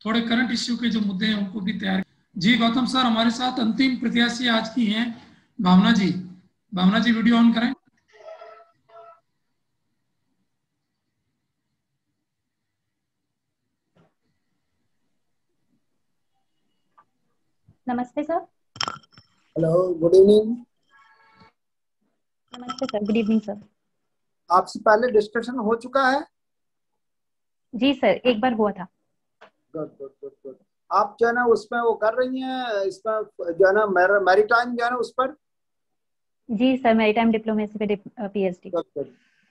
थोड़े current issue के जो मुद्दे हैं उनको भी तैयार। जी गौतम सर, हमारे साथ अंतिम प्रत्याशी आज की हैं भावना जी। भावना जी वीडियो ऑन करें। नमस्ते सर। Hello, good evening. नमस्ते सर, गुड इवनिंग सर। आपसे पहले डिस्कशन हो चुका है? जी सर, एक बार हुआ था। Good good good good. आप जो है ना उसमें वो कर रही हैं, इसमें जो है ना मैरीटाइम जो है ना उस पर। जी सर, मैरीटाइम डिप्लोमेसी पे पीएचडी। Good good.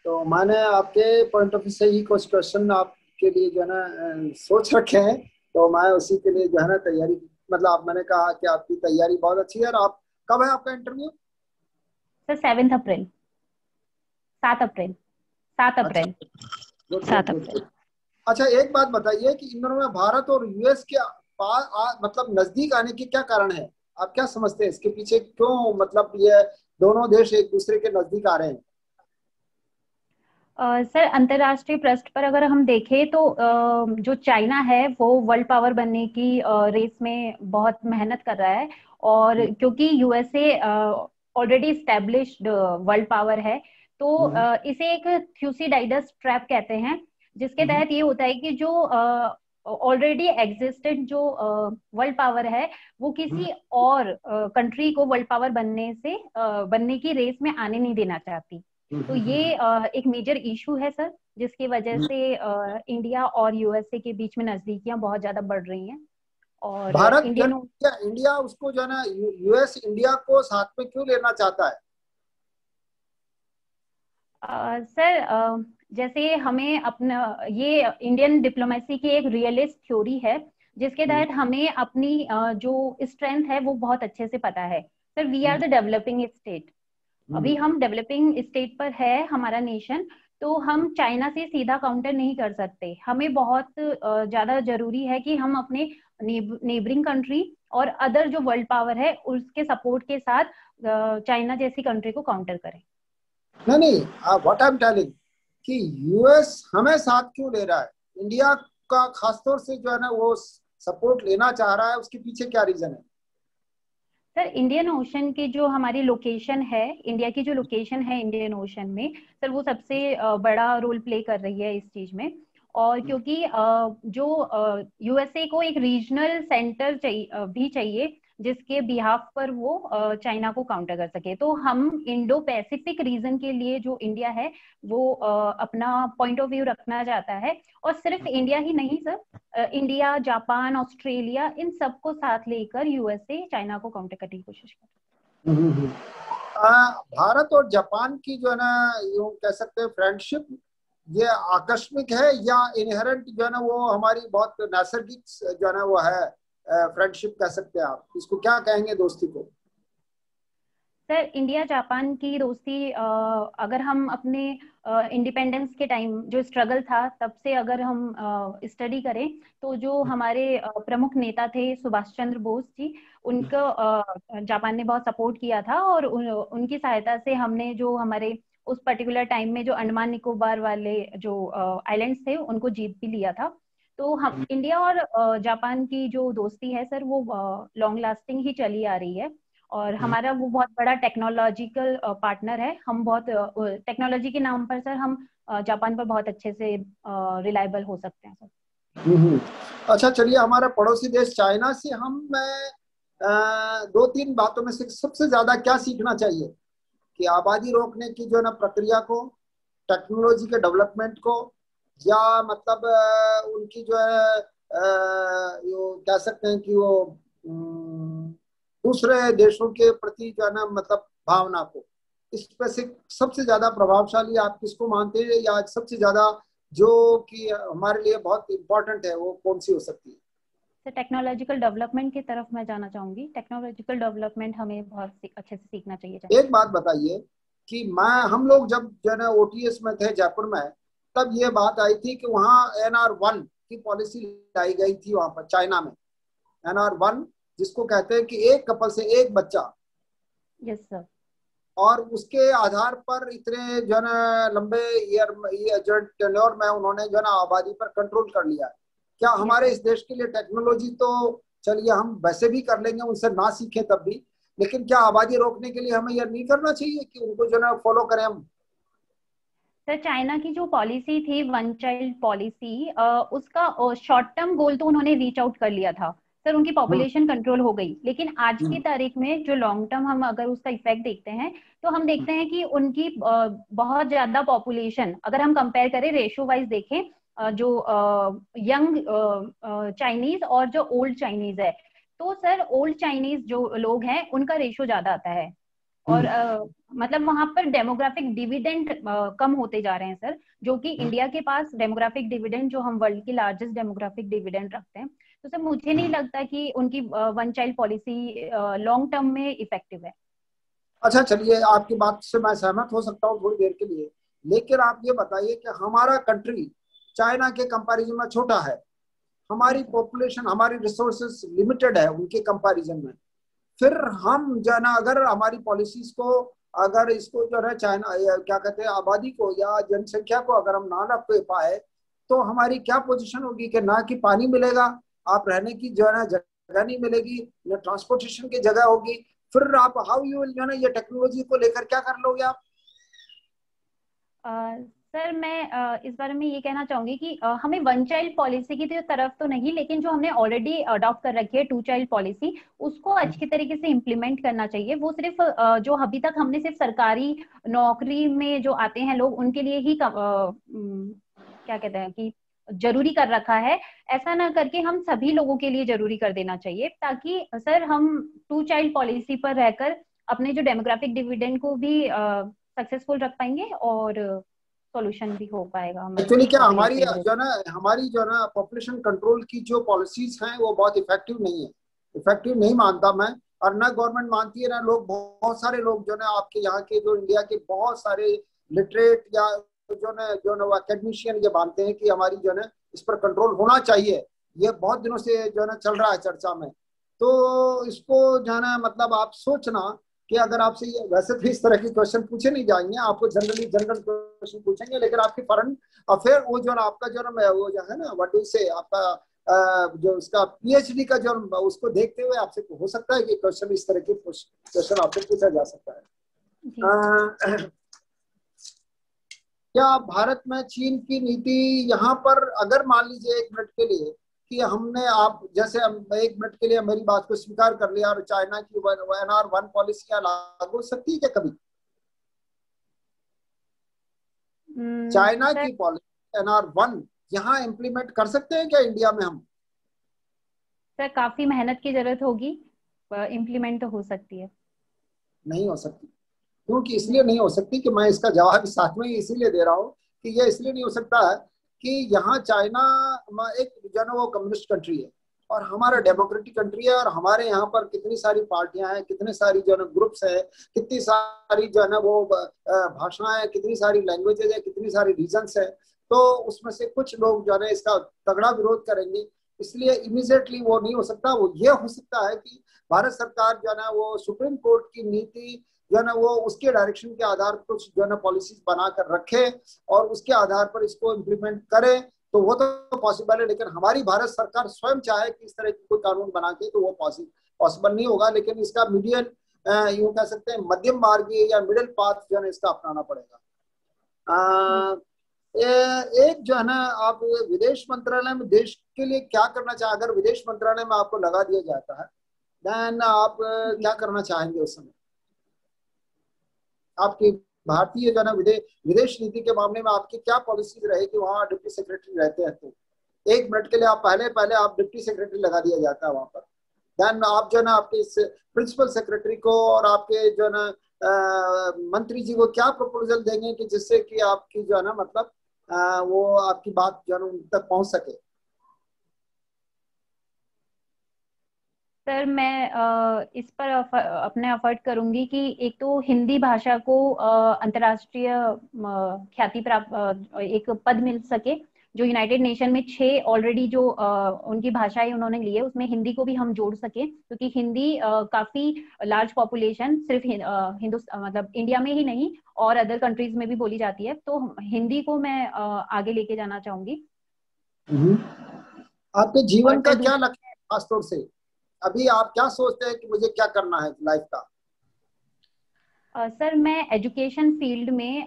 तो मैंने आपके पॉइंट ऑफ व्यू से ही कुछ क्वेश्चन आपके लिए जो है ना सोच रखे हैं, तो मैं उसी के लिए जो है ना तैयारी, मतलब आप, मैंने कहा कि आपकी तैयारी बहुत अच्छी है। और आप कब है आपका इंटरव्यू? सर 7 अप्रैल, 7 अप्रैल, 7 अच्छा, अप्रैल, गुड गुड 7 गुड अप्रैल। गुड। अच्छा, एक बात बताइए कि इन दोनों में भारत और यूएस के मतलब नजदीक आने के क्या कारण है? आप क्या समझते हैं इसके पीछे, क्यों मतलब ये दोनों देश एक दूसरे के नजदीक आ रहे हैं? सर अंतर्राष्ट्रीय पृष्ठ पर अगर हम देखें तो जो चाइना है वो वर्ल्ड पावर बनने की रेस में बहुत मेहनत कर रहा है। और क्योंकि USA already established world power है, तो इसे एक थ्यूसिडाइडस ट्रैप कहते हैं, जिसके तहत ये होता है कि जो ऑलरेडी एग्जिस्टेड जो वर्ल्ड पावर है वो किसी और कंट्री को वर्ल्ड पावर बनने की रेस में आने नहीं देना चाहती। तो ये एक मेजर इशू है सर, जिसकी वजह से इंडिया और यूएसए के बीच में नजदीकियां बहुत ज्यादा बढ़ रही हैं। और भारत इंडियन इंडिया उसको जो है ना यूएस इंडिया को साथ में क्यों लेना चाहता है? सर जैसे हमें अपना ये इंडियन डिप्लोमेसी की एक रियलिस्ट थ्योरी है, जिसके तहत हमें अपनी जो स्ट्रेंथ है वो बहुत अच्छे से पता है। Sir we are the developing state. अभी हम डेवलपिंग स्टेट पर है हमारा नेशन, तो हम चाइना से सीधा काउंटर नहीं कर सकते। हमें बहुत ज्यादा जरूरी है कि हम अपने नेबरिंग कंट्री और अदर जो वर्ल्ड पावर है उसके सपोर्ट के साथ चाइना जैसी कंट्री को काउंटर करें। नहीं, व्हाट आई एम टेलिंग कि यूएस हमें साथ क्यों ले रहा है? इंडिया का खासतौर से जो है ना वो सपोर्ट लेना चाह रहा है, उसके पीछे क्या रीजन है? सर इंडियन ओशन की जो हमारी लोकेशन है, इंडिया की जो लोकेशन है इंडियन ओशन में, सर वो सबसे बड़ा रोल प्ले कर रही है इस चीज में। और क्योंकि जो यूएसए को एक रीजनल सेंटर भी चाहिए जिसके बिहाफ पर वो चाइना को काउंटर कर सके, तो हम इंडो पैसिफिक रीजन के लिए जो इंडिया है वो अपना पॉइंट ऑफ व्यू रखना चाहता है। और सिर्फ इंडिया ही नहीं सर, इंडिया, जापान, ऑस्ट्रेलिया, इन सबको साथ लेकर यूएसए चाइना को काउंटर करने की कोशिश कर रहा है। भारत और जापान की जो है ना यूं कह सकते हैं फ्रेंडशिप, ये आकस्मिक है या इनहेरेंट जो है ना वो हमारी बहुत नैसर्गिक जो है ना वो है फ्रेंडशिप कह सकते हैं? आप इसको क्या कहेंगे, दोस्ती को? सर इंडिया जापान की दोस्ती अगर हम अपने इंडिपेंडेंस के टाइम जो स्ट्रगल था तब से अगर हम स्टडी करें, तो जो हमारे प्रमुख नेता थे सुभाष चंद्र बोस जी, उनको जापान ने बहुत सपोर्ट किया था। और उनकी सहायता से हमने जो हमारे उस पर्टिकुलर टाइम में जो अंडमान निकोबार वाले जो आइलैंड्स थे उनको जीत भी लिया था। तो हम इंडिया और जापान की जो दोस्ती है सर वो लॉन्ग लास्टिंग ही चली आ रही है। और हमारा वो बहुत बड़ा टेक्नोलॉजिकल पार्टनर है। हम बहुत टेक्नोलॉजी के नाम पर सर हम जापान पर बहुत अच्छे से रिलायबल हो सकते हैं सर। अच्छा, चलिए, हमारा पड़ोसी देश चाइना से हम दो तीन बातों में से सबसे ज्यादा क्या सीखना चाहिए? कि आबादी रोकने की जो है ना प्रक्रिया को, टेक्नोलॉजी के डेवलपमेंट को, या मतलब उनकी जो है यो कह सकते हैं कि वो दूसरे देशों के प्रति जो है ना मतलब भावना को, इस पे से सबसे ज्यादा प्रभावशाली आप किसको मानते हैं, या सबसे ज्यादा जो कि हमारे लिए बहुत इंपॉर्टेंट है वो कौन सी हो सकती है? सर टेक्नोलॉजिकल डेवलपमेंट की तरफ मैं जाना चाहूंगी। टेक्नोलॉजिकल डेवलपमेंट हमें बहुत अच्छे से सीखना चाहिए। एक बात बताइए कि हम लोग जब जो है ना ओटीएस में थे जयपुर में, तब ये बात आई थी कि वहाँ NR1 की पॉलिसी लाई गई थी वहां पर चाइना में। NR1 जिसको कहते हैं कि एक कपल से एक बच्चा। Yes sir. और उसके आधार पर इतने जो है ना लंबे टेन्योर में उन्होंने जो है ना आबादी पर कंट्रोल कर लिया। क्या हमारे इस देश के लिए टेक्नोलॉजी तो चलिए हम वैसे भी कर लेंगे, उनसे ना सीखें तब भी, लेकिन क्या आबादी रोकने के लिए हमें यह नहीं करना चाहिए कि उनको जो है फॉलो करें हम? सर चाइना की जो पॉलिसी थी, वन चाइल्ड पॉलिसी, उसका शॉर्ट टर्म गोल तो उन्होंने रीच आउट कर लिया था सर, उनकी पॉपुलेशन कंट्रोल हो गई। लेकिन आज की तारीख में जो लॉन्ग टर्म हम अगर उसका इफेक्ट देखते हैं तो हम देखते हैं कि उनकी बहुत ज्यादा पॉपुलेशन, अगर हम कंपेयर करें रेशियो वाइज देखें, जो यंग चाइनीज और जो ओल्ड चाइनीज है, तो सर ओल्ड चाइनीज जो लोग हैं उनका रेशियो ज्यादा आता है। और मतलब वहां पर डेमोग्राफिक डिविडेंड कम होते जा रहे हैं सर, जो कि इंडिया के पास डेमोग्राफिक डिविडेंड, जो हम वर्ल्ड की लार्जेस्ट डेमोग्राफिक डिविडेंड रखते हैं, तो सर मुझे नहीं लगता कि उनकी one child policy long term में इफेक्टिव है। अच्छा चलिए, आपकी बात से मैं सहमत हो सकता हूँ थोड़ी देर के लिए, लेकिन आप ये बताइए कि हमारा कंट्री चाइना के कंपैरिजन में छोटा है, हमारी पॉपुलेशन, हमारी रिसोर्सेस लिमिटेड है उनके कंपैरिजन में, फिर हम जो है ना अगर हमारी पॉलिसीज को, अगर इसको जो है चाइना क्या कहते हैं आबादी को या जनसंख्या को अगर हम ना रख पाए तो हमारी क्या पोजीशन होगी कि ना कि पानी मिलेगा, आप रहने की जो है ना जगह नहीं मिलेगी, न ट्रांसपोर्टेशन की जगह होगी, फिर आप हाउ यू जो है ना ये टेक्नोलॉजी को लेकर क्या कर लोगे आप? सर मैं इस बारे में ये कहना चाहूंगी कि हमें वन चाइल्ड पॉलिसी की तरफ तो नहीं, लेकिन जो हमने ऑलरेडी अडॉप्ट कर रखी है टू चाइल्ड पॉलिसी, उसको अच्छी तरीके से इम्प्लीमेंट करना चाहिए। वो सिर्फ जो अभी तक हमने सिर्फ सरकारी नौकरी में जो आते हैं लोग उनके लिए ही क्या कहते हैं कि जरूरी कर रखा है, ऐसा ना करके हम सभी लोगों के लिए जरूरी कर देना चाहिए, ताकि सर हम टू चाइल्ड पॉलिसी पर रहकर अपने जो डेमोग्राफिक डिविडेंड को भी सक्सेसफुल रख पाएंगे और सॉल्यूशन भी हो पाएगा। एक्चुअली क्या हमारी जो है ना पॉपुलेशन कंट्रोल की जो पॉलिसीज हैं वो बहुत इफेक्टिव नहीं है, इफेक्टिव नहीं मानता मैं, और ना गवर्नमेंट मानती है ना लोग, बहुत सारे लोग जो ना आपके यहाँ के जो इंडिया के बहुत सारे लिटरेट या जो ना एकेडमिशियन ये मानते हैं कि हमारी जो है इस पर कंट्रोल होना चाहिए। ये बहुत दिनों से जो है ना चल रहा है चर्चा में, तो इसको जो है ना मतलब आप सोचना कि अगर आपसे वैसे तो इस तरह के क्वेश्चन पूछे नहीं जाएंगे, आपको जनरल क्वेश्चन पूछेंगे, लेकिन आपकी फॉरेन अफेयर वो जो ना आपका जो ना वो जो है ना व्हाट डू से आपका जो उसका पीएचडी का जो उसको देखते हुए आपसे हो सकता है कि क्वेश्चन इस तरह के क्वेश्चन आपसे पूछा जा सकता है। क्या भारत में चीन की नीति यहाँ पर, अगर मान लीजिए एक मिनट के लिए कि हमने आप जैसे एक मिनट के लिए मेरी बात को स्वीकार कर लिया और चाइना की NR1 पॉलिसी लागू हो सकती है क्या कभी? चाइना की पॉलिसी NR1 यहाँ इम्प्लीमेंट कर सकते हैं क्या इंडिया में हम? सर काफी मेहनत की जरूरत होगी, इम्प्लीमेंट तो हो सकती है। नहीं हो सकती, क्योंकि इसलिए नहीं हो सकती कि मैं इसका जवाब साथ में इसीलिए दे रहा हूँ कि ये इसलिए नहीं हो सकता है कि यहाँ चाइना एक जो है वो कम्युनिस्ट कंट्री है और हमारा डेमोक्रेटिक कंट्री है, और हमारे यहाँ पर कितनी सारी पार्टियां हैं, कितने सारी जो है ग्रुप्स है, कितनी सारी जो है ना वो भाषाएं हैं, कितनी सारी लैंग्वेजेज है, कितनी सारी रीजन्स है, तो उसमें से कुछ लोग जो है इसका तगड़ा विरोध करेंगे, इसलिए इमीडिएटली वो नहीं हो सकता। वो ये हो सकता है कि भारत सरकार जो है ना वो सुप्रीम कोर्ट की नीति जो है ना वो उसके डायरेक्शन के आधार पर कुछ जो है ना पॉलिसीज बनाकर रखे और उसके आधार पर इसको इम्प्लीमेंट करे, तो वो तो पॉसिबल है। लेकिन हमारी भारत सरकार स्वयं चाहे कि इस तरह की कोई कानून बना के, तो वो पॉसिबल नहीं होगा। लेकिन इसका मीडियम यूं कह सकते हैं मध्यम मार्ग या मिडिल पाथ जो है इसका अपनाना पड़ेगा। एक जो है ना आप विदेश मंत्रालय में देश के लिए क्या करना चाहे, अगर विदेश मंत्रालय में आपको लगा दिया जाता है देन आप क्या करना चाहेंगे उस समय? आपकी भारतीय जो है विदेश नीति के मामले में आपकी क्या पॉलिसीज रहेगी? वहां डिप्टी सेक्रेटरी रहते हैं, तो एक मिनट के लिए आप पहले आप डिप्टी सेक्रेटरी लगा दिया जाता है वहां पर, देन आप जो है ना आपके प्रिंसिपल सेक्रेटरी को और आपके जो है ना मंत्री जी को क्या प्रपोजल देंगे कि जिससे कि आपकी जो है ना मतलब वो आपकी बात जो है उन तक पहुंच सके? सर मैं इस पर अपने एफर्ट करूंगी कि एक तो हिंदी भाषा को अंतर्राष्ट्रीय ख्याति प्राप्त एक पद मिल सके, जो यूनाइटेड नेशन में 6 ऑलरेडी जो उनकी भाषाएं उन्होंने ली है उसमें हिंदी को भी हम जोड़ सके, क्योंकि हिंदी काफी लार्ज पॉपुलेशन सिर्फ मतलब इंडिया में ही नहीं और अदर कंट्रीज में भी बोली जाती है, तो हिंदी को मैं आगे लेके जाना चाहूंगी। आपके जीवन और का सर क्या लक्ष्य है खासतौर से? अभी आप क्या सोचते हैं कि मुझे क्या करना है लाइफ का? सर मैं एजुकेशन फील्ड में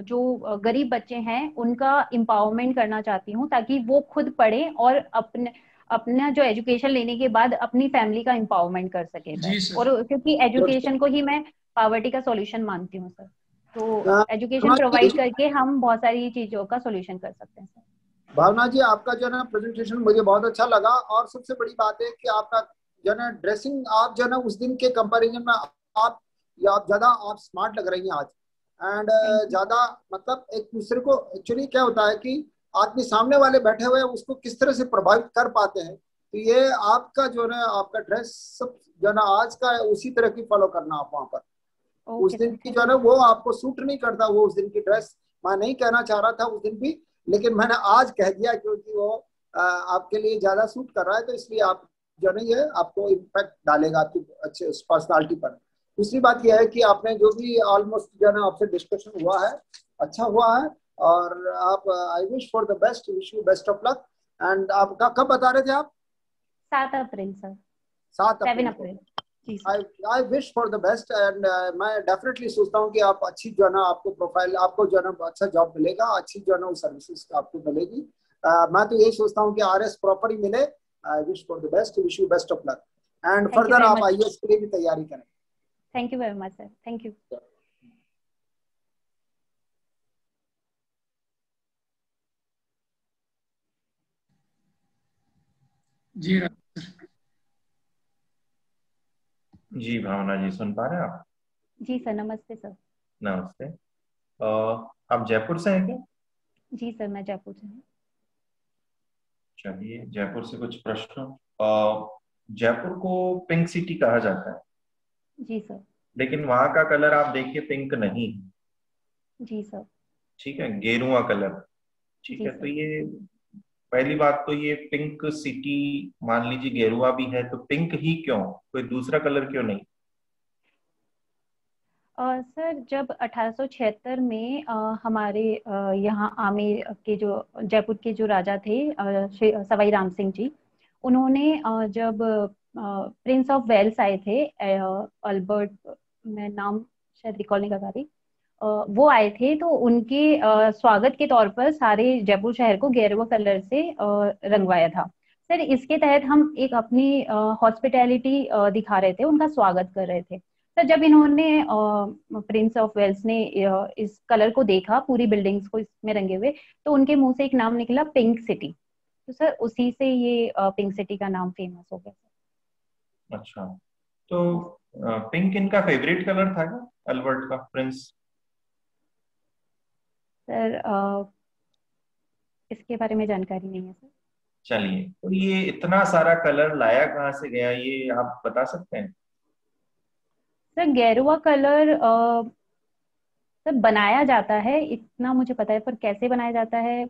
जो गरीब बच्चे हैं उनका एम्पावरमेंट करना चाहती हूँ, ताकि वो खुद पढ़े और अपने अपना जो एजुकेशन लेने के बाद अपनी फैमिली का एम्पावरमेंट कर सके सर। जी सर। और क्योंकि एजुकेशन को ही मैं पावर्टी का सॉल्यूशन मानती हूँ सर, तो एजुकेशन भावना प्रोवाइड जी, करके हम बहुत सारी चीजों का सॉल्यूशन कर सकते हैं सर। भावना जी, आपका जो है ना प्रेजेंटेशन मुझे बहुत अच्छा लगा, और सबसे बड़ी बात है कि आपका जो है ना ड्रेसिंग, आप जो है ना उस दिन के कंपैरिजन में आप या आप ज्यादा आप स्मार्ट लग रही हैं आज। And thank you. ज्यादा मतलब एक दूसरे को, एक्चुअली क्या होता है कि आदमी सामने वाले बैठे हुए हैं उसको किस तरह से प्रभावित कर पाते हैं, तो ये आपका जो है ना आपका ड्रेस सब जो है ना आज का है, उसी तरह की फॉलो करना आप वहां पर। उस ओके दिन सर, की जो है थैंक ना यू। वो आपको सूट नहीं करता, वो उस दिन की ड्रेस मैं नहीं कहना चाह रहा था उस दिन भी, लेकिन मैंने आज कह दिया क्योंकि वो आपके लिए ज्यादा सूट कर रहा है, तो इसलिए आप जो नहीं है आपको इम्पैक्ट डालेगा आपकी अच्छे पर्सनालिटी पर। दूसरी बात यह है कि आपने जो भी ऑलमोस्ट जो है ना आपसे डिस्कशन हुआ है अच्छा हुआ है, और आप आई wish for the best, wish you best of luck. And आप कब बता रहे थे आप? 7 अप्रैल सर। 7 7 अप्रैल को। अप्रैल जी sir. I wish for the best, and मैं डेफिनेटली सोचता हूँ कि आप अच्छी जो है ना आपको प्रोफाइल, आपको जो है ना अच्छा जॉब मिलेगा, अच्छी जो है ना सर्विसेज आपको मिलेगी। मैं तो यही सोचता हूँ कि आरएस प्रॉपर ही मिले। I wish for the best, wish you best of luck, and thank you further very आप मच। आईएएस के लिए भी तैयारी करें। Thank you very much sir, thank you. जी जी भावना जी, सुन पा रहे हैं आप? जी सर, नमस्ते सर। नमस्ते। आप जयपुर से हैं क्या? जी सर, मैं जयपुर से हूँ। चलिए, जयपुर से कुछ प्रश्न। जयपुर को पिंक सिटी कहा जाता है, जी सर। लेकिन वहां का कलर आप देखिए पिंक नहीं है। जी सर। ठीक है, गेरुआ कलर। ठीक जी है, तो सर। ये पहली बात तो ये पिंक सिटी, मान लीजिए गेरुआ भी है तो पिंक ही क्यों, कोई दूसरा कलर क्यों नहीं? सर जब 1876 में हमारे यहाँ आमेर के जो जयपुर के जो राजा थे सवाई राम सिंह जी, उन्होंने जब प्रिंस ऑफ वेल्स आए थे, अल्बर्ट, मैं नाम शायद रिकॉल नहीं कर पा रही, वो आए थे, तो उनके स्वागत के तौर पर सारे जयपुर शहर को गेरुआ कलर से रंगवाया था सर। इसके तहत हम एक अपनी हॉस्पिटैलिटी दिखा रहे थे, उनका स्वागत कर रहे थे सर। जब इन्होंने प्रिंस ऑफ वेल्स ने इस कलर को देखा, पूरी बिल्डिंग्स को इसमें रंगे हुए, तो उनके मुंह से एक नाम निकला, पिंक सिटी। तो सर उसी से ये पिंक सिटी का नाम फेमस हो गया सर। अच्छा, तो पिंक इनका फेवरेट कलर था क्या, अल्बर्ट का, प्रिंस? सर इसके बारे में जानकारी नहीं है सर। चलिए, तो ये इतना सारा कलर लाया कहाँ से गया, ये आप बता सकते हैं? सर गेरुआ कलर सर बनाया जाता है, इतना मुझे पता है, पर कैसे बनाया जाता है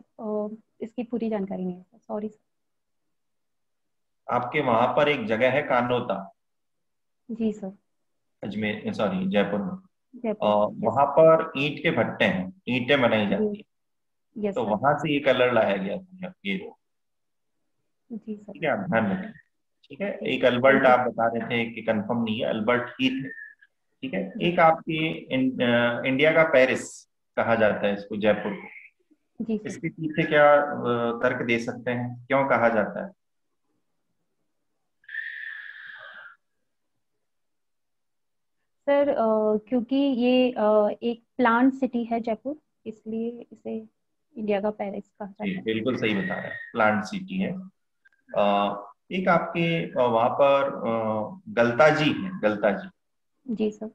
इसकी पूरी जानकारी नहीं है सर, सॉरी सर। आपके वहां पर एक जगह है कानोता, जी सर। अजमेर, सॉरी जयपुर में। जयपुर में, यस। वहां पर ईंट के भट्टे हैं, ईंटें बनाई जी, जाती है, यस तो सर। वहां से ये कलर लाया गया था ये। जी सर। ठीक है, आप ध्यान रखें। ठीक है, ठीक एक है, अल्बर्ट थैंक यू। आप बता रहे थे कि कंफर्म नहीं है, अल्बर्ट ही थे। ठीक है, जी एक आपकी इंडिया का पेरिस कहा जाता है इसको, जयपुर को। जी सर। इसके पीछे क्या तर्क दे सकते हैं, क्यों कहा जाता है? सर क्योंकि ये एक प्लांट सिटी है जयपुर, इसलिए इसे इंडिया का पेरिस कहा जी जाता है। बिल्कुल सही बता रहे हैं, प्लांट सिटी है। एक आपके वहां पर गलता जी है, गलता जी। जी सर।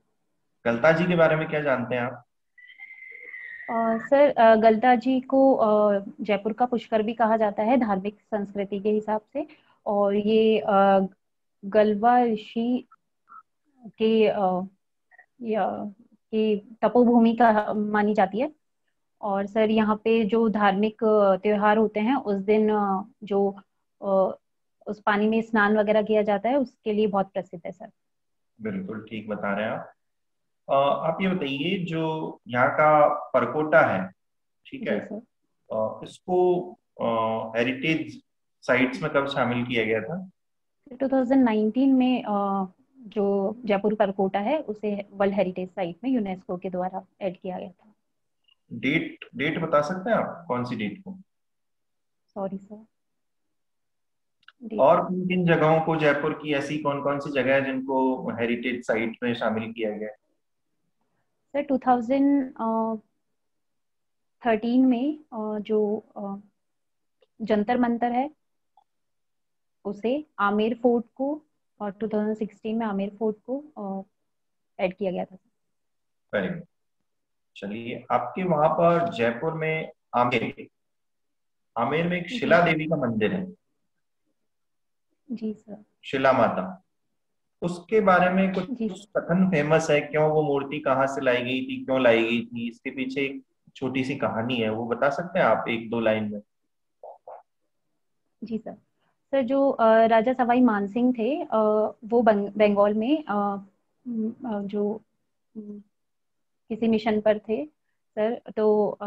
गलता जी के बारे में क्या जानते हैं आप? सर गलता जी को जयपुर का पुष्कर भी कहा जाता है धार्मिक संस्कृति के हिसाब से। और ये गलवा ऋषि के या की तपोभूमि का मानी जाती है। और सर यहाँ पे जो धार्मिक त्योहार होते हैं उस दिन जो अ, उस पानी में स्नान वगैरह किया जाता है, उसके लिए बहुत प्रसिद्ध है सर। बिल्कुल ठीक बता रहे हैं आप। आप ये बताइए, जो यहाँ का परकोटा है, ठीक है, जी सर। इसको हेरिटेज साइट्स में कब शामिल किया गया था? 2019 में जो जयपुर परकोटा है उसे वर्ल्ड हेरिटेज साइट में यूनेस्को के द्वारा ऐड किया गया था। डेट बता सकते हैं आप, कौन सी डेट को? Sorry sir. और किन किन जगहों को, जयपुर की ऐसी कौन कौन सी जगह है जिनको हेरिटेज साइट में शामिल किया गया है? सर 2013 में जो जंतर मंतर है उसे, आमेर फोर्ट को, और 2016 में आमेर फोर्ट को ऐड किया गया था। Very good. चलिए, आपके वहां पर जयपुर में आमेर में एक शिला देवी का मंदिर है। जी सर। शिला माता, उसके बारे में कुछ कथन फेमस है, क्यों वो मूर्ति कहाँ से लाई गई थी, क्यों लाई गई थी, इसके पीछे एक छोटी सी कहानी है, वो बता सकते हैं आप एक दो लाइन में? जी सर। सर जो राजा सवाई मानसिंह थे वो बंगाल में जो किसी मिशन पर थे सर, तो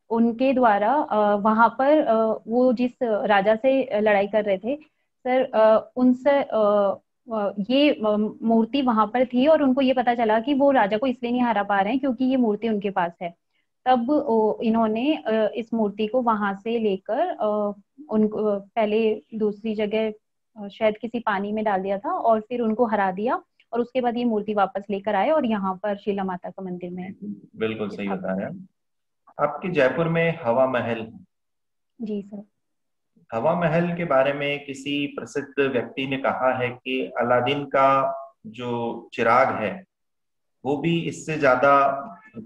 उनके द्वारा वहां पर वो जिस राजा से लड़ाई कर रहे थे सर, उनसे ये मूर्ति वहां पर थी और उनको ये पता चला कि वो राजा को इसलिए नहीं हरा पा रहे हैं क्योंकि ये मूर्ति उनके पास है। तब इन्होंने इस मूर्ति को वहां से लेकर उनको पहले दूसरी जगह शायद किसी पानी में डाल दिया था और फिर उनको हरा दिया, और उसके बाद ये मूर्ति वापस लेकर आए और यहाँ पर शिला माता का मंदिर में। बिल्कुल सही बता रहे हैं। आपके जयपुर में हवा महल है। जी सर। हवा महल के बारे में किसी प्रसिद्ध व्यक्ति ने कहा है कि अलादीन का जो चिराग है वो भी इससे ज्यादा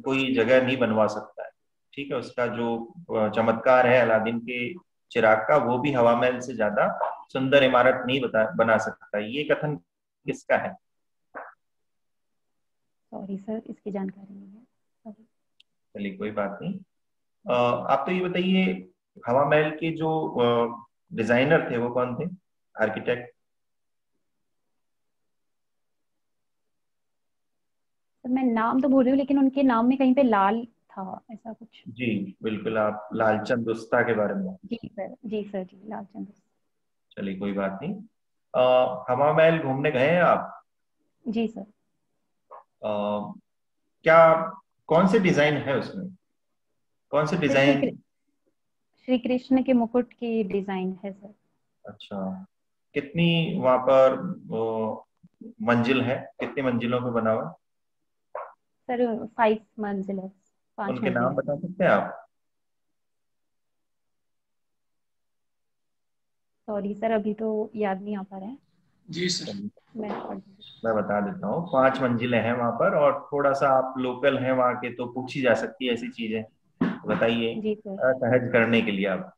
कोई जगह नहीं बनवा सकता है। ठीक है, उसका जो चमत्कार है अलादीन के चिराग का, वो भी हवा महल से ज्यादा सुंदर इमारत नहीं बना सकता। ये कथन किसका है? सॉरी सर, इसकी जानकारी नहीं है। चलिए कोई बात नहीं। आप तो ये बताइए, हवा महल के जो डिजाइनर थे वो कौन थे, आर्किटेक्ट? मैं नाम तो भूल रही हूँ लेकिन उनके नाम में कहीं पे लाल था, ऐसा कुछ। जी बिल्कुल, आप लालचंद उस्ता के बारे में? जी सर, जी सर, जी लालचंद। चलिए कोई बात नहीं। हवा महल घूमने गए हैं आप? जी सर। क्या, कौन से डिजाइन है उसमें, कौन से डिजाइन? श्री कृष्ण के मुकुट की डिजाइन है सर। अच्छा, कितनी वहां पर मंजिल है, कितनी मंजिलों पे बना हुआ? सर 5 मंजिल है, 5 उनके मंजिल नाम है। बता सकते हैं आप? सॉरी सर, अभी तो याद नहीं आ पा रहे हैं। जी सर। मैं बता देता हूँ। 5 मंजिलें हैं वहां पर, और थोड़ा सा आप लोकल हैं वहां के तो पूछी जा सकती है ऐसी चीजें, बताइए सहज करने के लिए आप।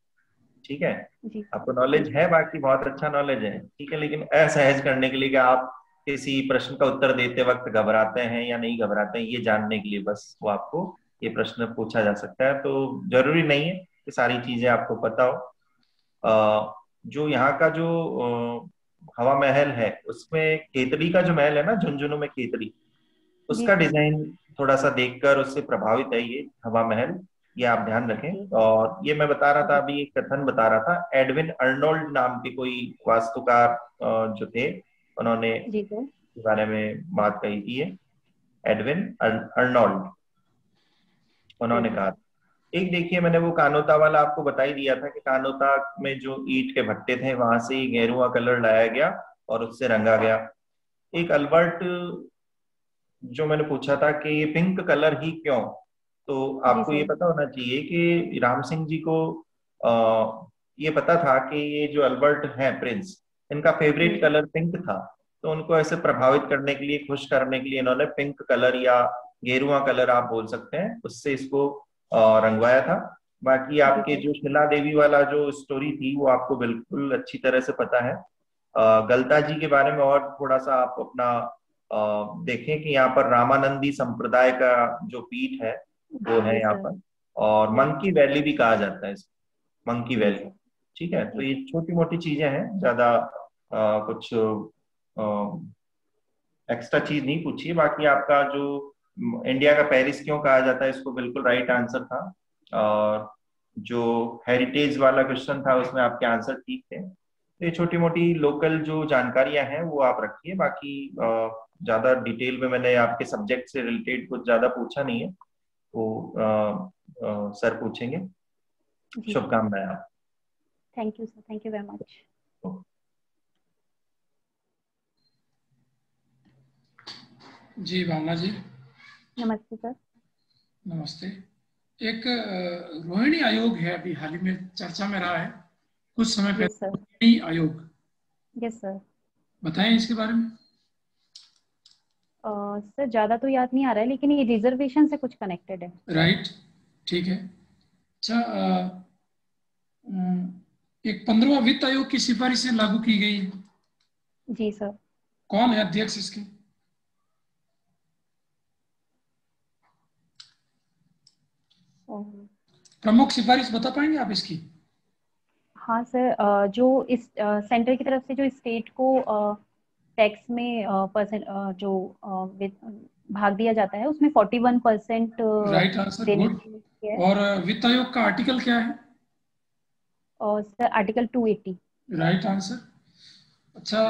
ठीक है, आपको नॉलेज है, बाकी बहुत अच्छा नॉलेज है, ठीक है, लेकिन असहज करने के लिए कि आप किसी प्रश्न का उत्तर देते वक्त घबराते हैं या नहीं घबराते हैं, ये जानने के लिए बस वो आपको ये प्रश्न पूछा जा सकता है। तो जरूरी नहीं है कि सारी चीजें आपको पता हो। जो यहाँ का जो हवा महल है उसमें केतली का जो महल है ना, झुंझुनू में केतली, उसका डिजाइन थोड़ा सा देखकर उससे प्रभावित है ये हवा महल, ये आप ध्यान रखें। और ये मैं बता रहा था अभी, एक कथन बता रहा था, एडविन अर्नोल्ड नाम के कोई वास्तुकार जो थे, उन्होंने इस बारे में बात कही थी। ये एडविन अर्नोल्ड, उन्होंने कहा। एक देखिए, मैंने वो कानोता वाला आपको बता ही दिया था कि कानोता में जो ईंट के भट्टे थे वहां से ही गेरुआ कलर लाया गया और उससे रंगा गया। एक अल्बर्ट जो मैंने पूछा था कि पिंक कलर ही क्यों, तो आपको ये पता होना चाहिए कि राम सिंह जी को ये पता था कि ये जो अल्बर्ट है प्रिंस, इनका फेवरेट कलर पिंक था, तो उनको ऐसे प्रभावित करने के लिए, खुश करने के लिए इन्होंने पिंक कलर या गेरुआ कलर आप बोल सकते हैं, उससे इसको रंगवाया था। बाकी आपके जो शिला देवी वाला जो स्टोरी थी वो आपको बिल्कुल अच्छी तरह से पता है। गलता जी के बारे में और थोड़ा सा आप अपना देखें कि यहाँ पर रामानंदी संप्रदाय का जो पीठ है वो है यहाँ पर, और मंकी वैली भी कहा जाता है इसको, मंकी वैली। ठीक है, तो ये छोटी मोटी चीजें हैं, ज्यादा कुछ एक्स्ट्रा चीज नहीं पूछी। बाकी आपका जो इंडिया का पेरिस क्यों कहा जाता है, इसको बिल्कुल राइट आंसर था। और जो हेरिटेज वाला क्वेश्चन था उसमें आपके आंसर ठीक थे। तो ये छोटी मोटी लोकल जो जानकारियां हैं वो आप रखिए, बाकी ज्यादा डिटेल में मैंने आपके सब्जेक्ट से रिलेटेड कुछ ज्यादा पूछा नहीं है, वो सर पूछेंगे। शुभकामनाएं आप। Thank you sir, thank you very much. जी भावना जी। नमस्ते सर। नमस्ते। एक रोहिणी आयोग है, अभी हाल ही में चर्चा में रहा है कुछ समय पहले, रोहिणी आयोग। Yes sir. बताएं इसके बारे में। सर ज्यादा तो याद नहीं आ रहा है, लेकिन ये रिजर्वेशन से कुछ कनेक्टेड है। राइट, ठीक है। अच्छा, एक 15वां वित्त आयोग की सिफारिशें लागू की गई है। जी सर। कौन है अध्यक्ष इसके? प्रमुख सिफारिश बता पाएंगे आप इसकी? हाँ सर, जो इस सेंटर की तरफ से जो स्टेट को टैक्स में जो भाग दिया जाता है उसमें 41% राइट आंसर, गुड। और वित्त आयोग का आर्टिकल क्या है? Sir article 280। Right answer. अच्छा,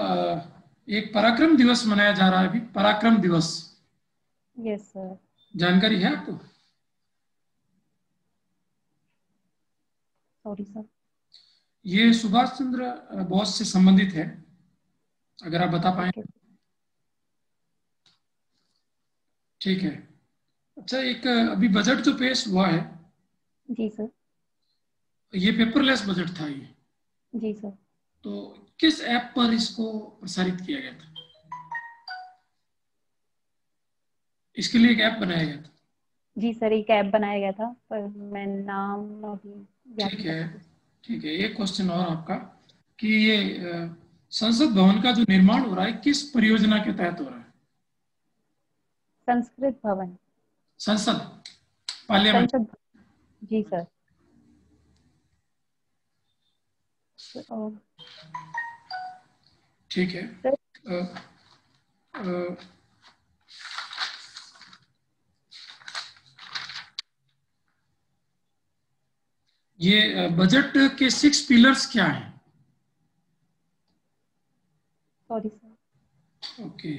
एक पराक्रम दिवस मनाया जा रहा है अभी, पराक्रम दिवस। Yes sir. जानकारी है आपको? Sorry sir. ये सुभाष चंद्र बोस से संबंधित है, अगर आप बता पाएं। ठीक है। अच्छा, एक अभी बजट जो पेश हुआ है। जी सर। ये पेपरलेस बजट था ये। जी सर। तो किस ऐप पर इसको प्रसारित किया गया था? इसके लिए एक ऐप बनाया गया था। जी सर, एक ऐप बनाया गया था, पर मैं नाम अभी। ठीक है, ठीक है। एक क्वेश्चन और आपका कि ये संसद भवन का जो निर्माण हो रहा है किस परियोजना के तहत हो रहा है? संस्कृत भवन। संसद, पार्लियामेंट। जी सर। ठीक है। ये बजट के 6 पिलर्स क्या हैं? Sorry sir. ओके।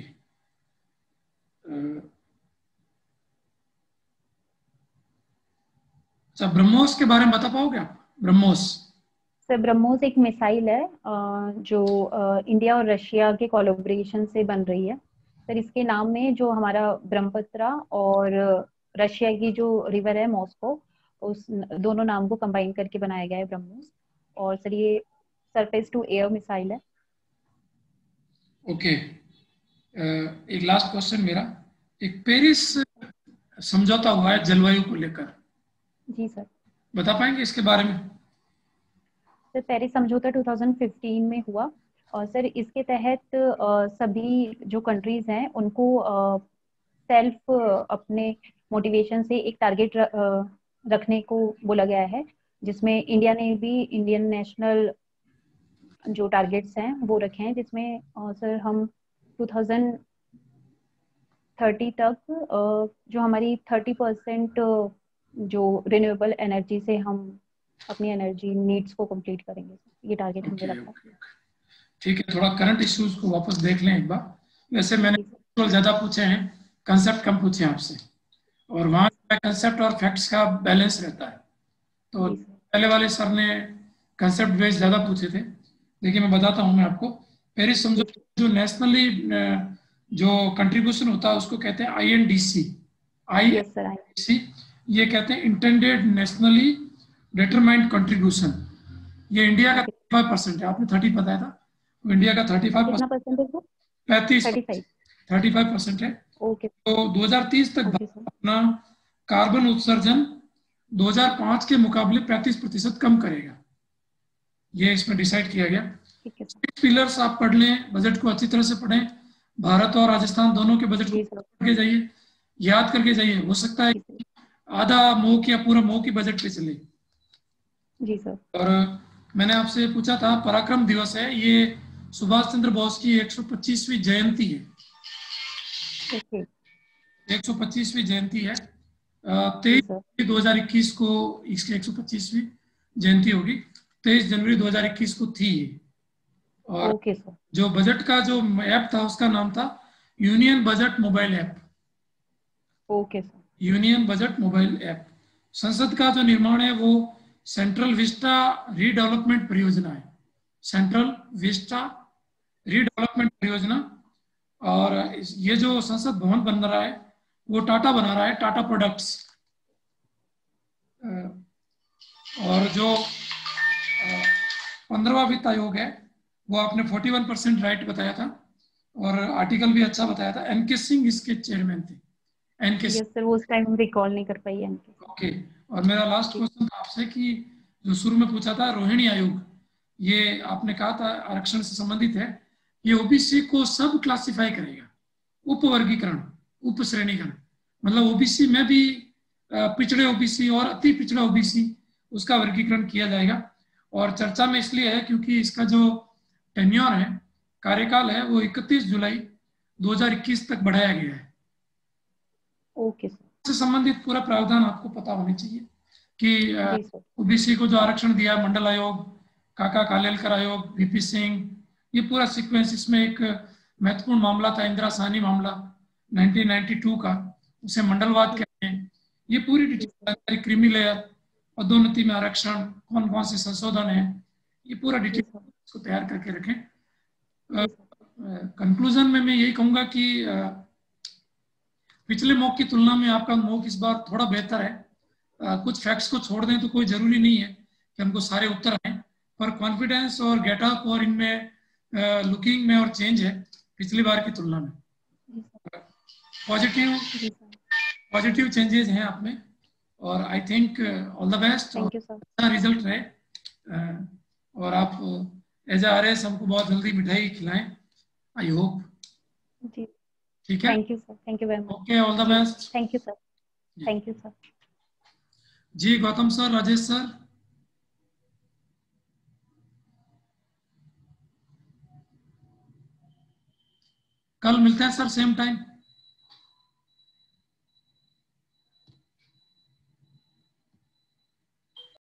अच्छा, ब्रह्मोस के बारे में बता पाओगे आप? ब्रह्मोस। सर ब्रह्मोस एक मिसाइल है जो इंडिया और रशिया के कोलैबोरेशन से बन रही है। सर इसके नाम में जो हमारा ब्रह्मपुत्र और रशिया की जो रिवर है मॉस्को, उस दोनों नाम को कंबाइन करके बनाया गया है ब्रह्मोस। और सर ये सरफेस टू एयर मिसाइल है। ओके। एक लास्ट क्वेश्चन मेरा, एक पेरिस समझौता हुआ है जलवायु को लेकर। जी सर। बता पाएंगे इसके बारे में? सर पेरिस समझौता 2015 में हुआ, और सर इसके तहत सभी जो कंट्रीज हैं उनको सेल्फ अपने मोटिवेशन से एक टारगेट रखने को बोला गया है, जिसमें इंडिया ने भी इंडियन नेशनल जो टारगेट्स हैं वो रखे हैं, जिसमें सर हम 2030 तक जो हमारी 30% जो रिन्यूएबल एनर्जी से हम अपनी एनर्जी नीड्स को कंप्लीट करेंगे। ये टारगेट हमने रखा है। ठीक है, थोड़ा करंट इश्यूज को वापस देख लें एक बार। वैसे मैंने ज्यादा पूछे हैं, कंसेप्ट कम पूछे हैं आपसे, और वहाँ कंसेप्ट और फैक्ट्स का बैलेंस रहता है। तो पहले वाले सर ने कंसेप्ट बेस्ड ज्यादा पूछे थे। देखिए मैं बताता हूँ मैं आपको। पेरिस समझौता जो नेशनली जो कंट्रीब्यूशन होता है उसको कहते हैं INDC। INDC ये कहते हैं इंटेंडेड नेशनली डिटरमाइंड कंट्रीब्यूशन। ये इंडिया का 35% है। आपने 30 बताया था, तो इंडिया का 35% है। तो 2030 तक अपना कार्बन उत्सर्जन 2005 के मुकाबले 35% कम करेगा, ये इसमें डिसाइड किया गया। 6 पिलर्स आप पढ़ लें, बजट को अच्छी तरह से पढ़ें। भारत और राजस्थान दोनों के बजट को पढ़ के जाइए, याद करके जाइए। हो सकता है आधा मोक या पूरा मोक की बजट पे चले। जी सर। और मैंने आपसे पूछा था, पराक्रम दिवस है, ये सुभाष चंद्र बोस की 125वीं जयंती है। 125वीं जयंती है। 23 2021 को इसकी 125वीं जयंती होगी, 23 जनवरी 2021 को थी। और जो बजट का जो ऐप था उसका नाम था union budget mobile app. Okay sir. Union budget mobile app. संसद का जो निर्माण है वो सेंट्रल विस्टा रीडेवलपमेंट परियोजना है, सेंट्रल विस्टा रीडेवलपमेंट परियोजना। और ये जो संसद भवन बन रहा है वो टाटा बना रहा है, टाटा प्रोडक्ट्स। और जो 15वां वित्त आयोग है वो आपने 41% राइट बताया था, और आर्टिकल भी अच्छा बताया था। एनके सिंह इसके चेयरमैन थे। एनके सर, वो उस टाइम रिकॉल नहीं कर पाई एनके। ओके। और मेरा लास्ट क्वेश्चन था आपसे कि जो शुरू में पूछा था रोहिणी आयोग, ये आपने कहा था आरक्षण से संबंधित है। ये ओबीसी को सब क्लासिफाई करेगा, उपवर्गीकरण, उप श्रेणीकरण। मतलब ओबीसी में भी पिछड़े ओबीसी और अति पिछड़ा ओबीसी, उसका वर्गीकरण किया जाएगा। और चर्चा में इसलिए है क्योंकि इसका जो टेन्योर है, कार्यकाल है, वो 31 जुलाई 2021 तक बढ़ाया गया है। Okay sir. से संबंधित पूरा प्रावधान आपको पता होना चाहिए कि ओबीसी को जो आरक्षण दिया, मंडल आयोग, काका कालेलकर आयोग, वीपी सिंह, ये पूरा सीक्वेंस। इसमें एक महत्वपूर्ण मामला था इंदिरा साहनी मामला 1992 का, उसे मंडलवाद कहते हैं। ये पूरी डिटेल, क्रीमी लेयर, पदोन्नति में आरक्षण, कौन कौन से संशोधन है, ये पूरा डिटेल को तैयार करके रखें। कंक्लूजन में मैं यही कहूंगा कि पिछले मॉक की तुलना में आपका मॉक इस बार थोड़ा बेहतर है। कुछ फैक्ट्स को छोड़ दें तो कोई जरूरी नहीं है कि हमको सारे उत्तर आए, पर कॉन्फिडेंस और गेटअप और इनमें लुकिंग में और चेंज है पिछली बार की तुलना में। पॉजिटिव चेंजेस हैं आप में, और I think all the best. अच्छा रिजल्ट रहे, और आप एज आरएस हमको बहुत जल्दी मिठाई खिलाएं, आई होप। ठीक है, thank you sir, thank you very much. Okay, all the best. Thank you sir, thank you sir. जी गौतम सर, राजेश सर। कल मिलते हैं सर, सेम टाइम।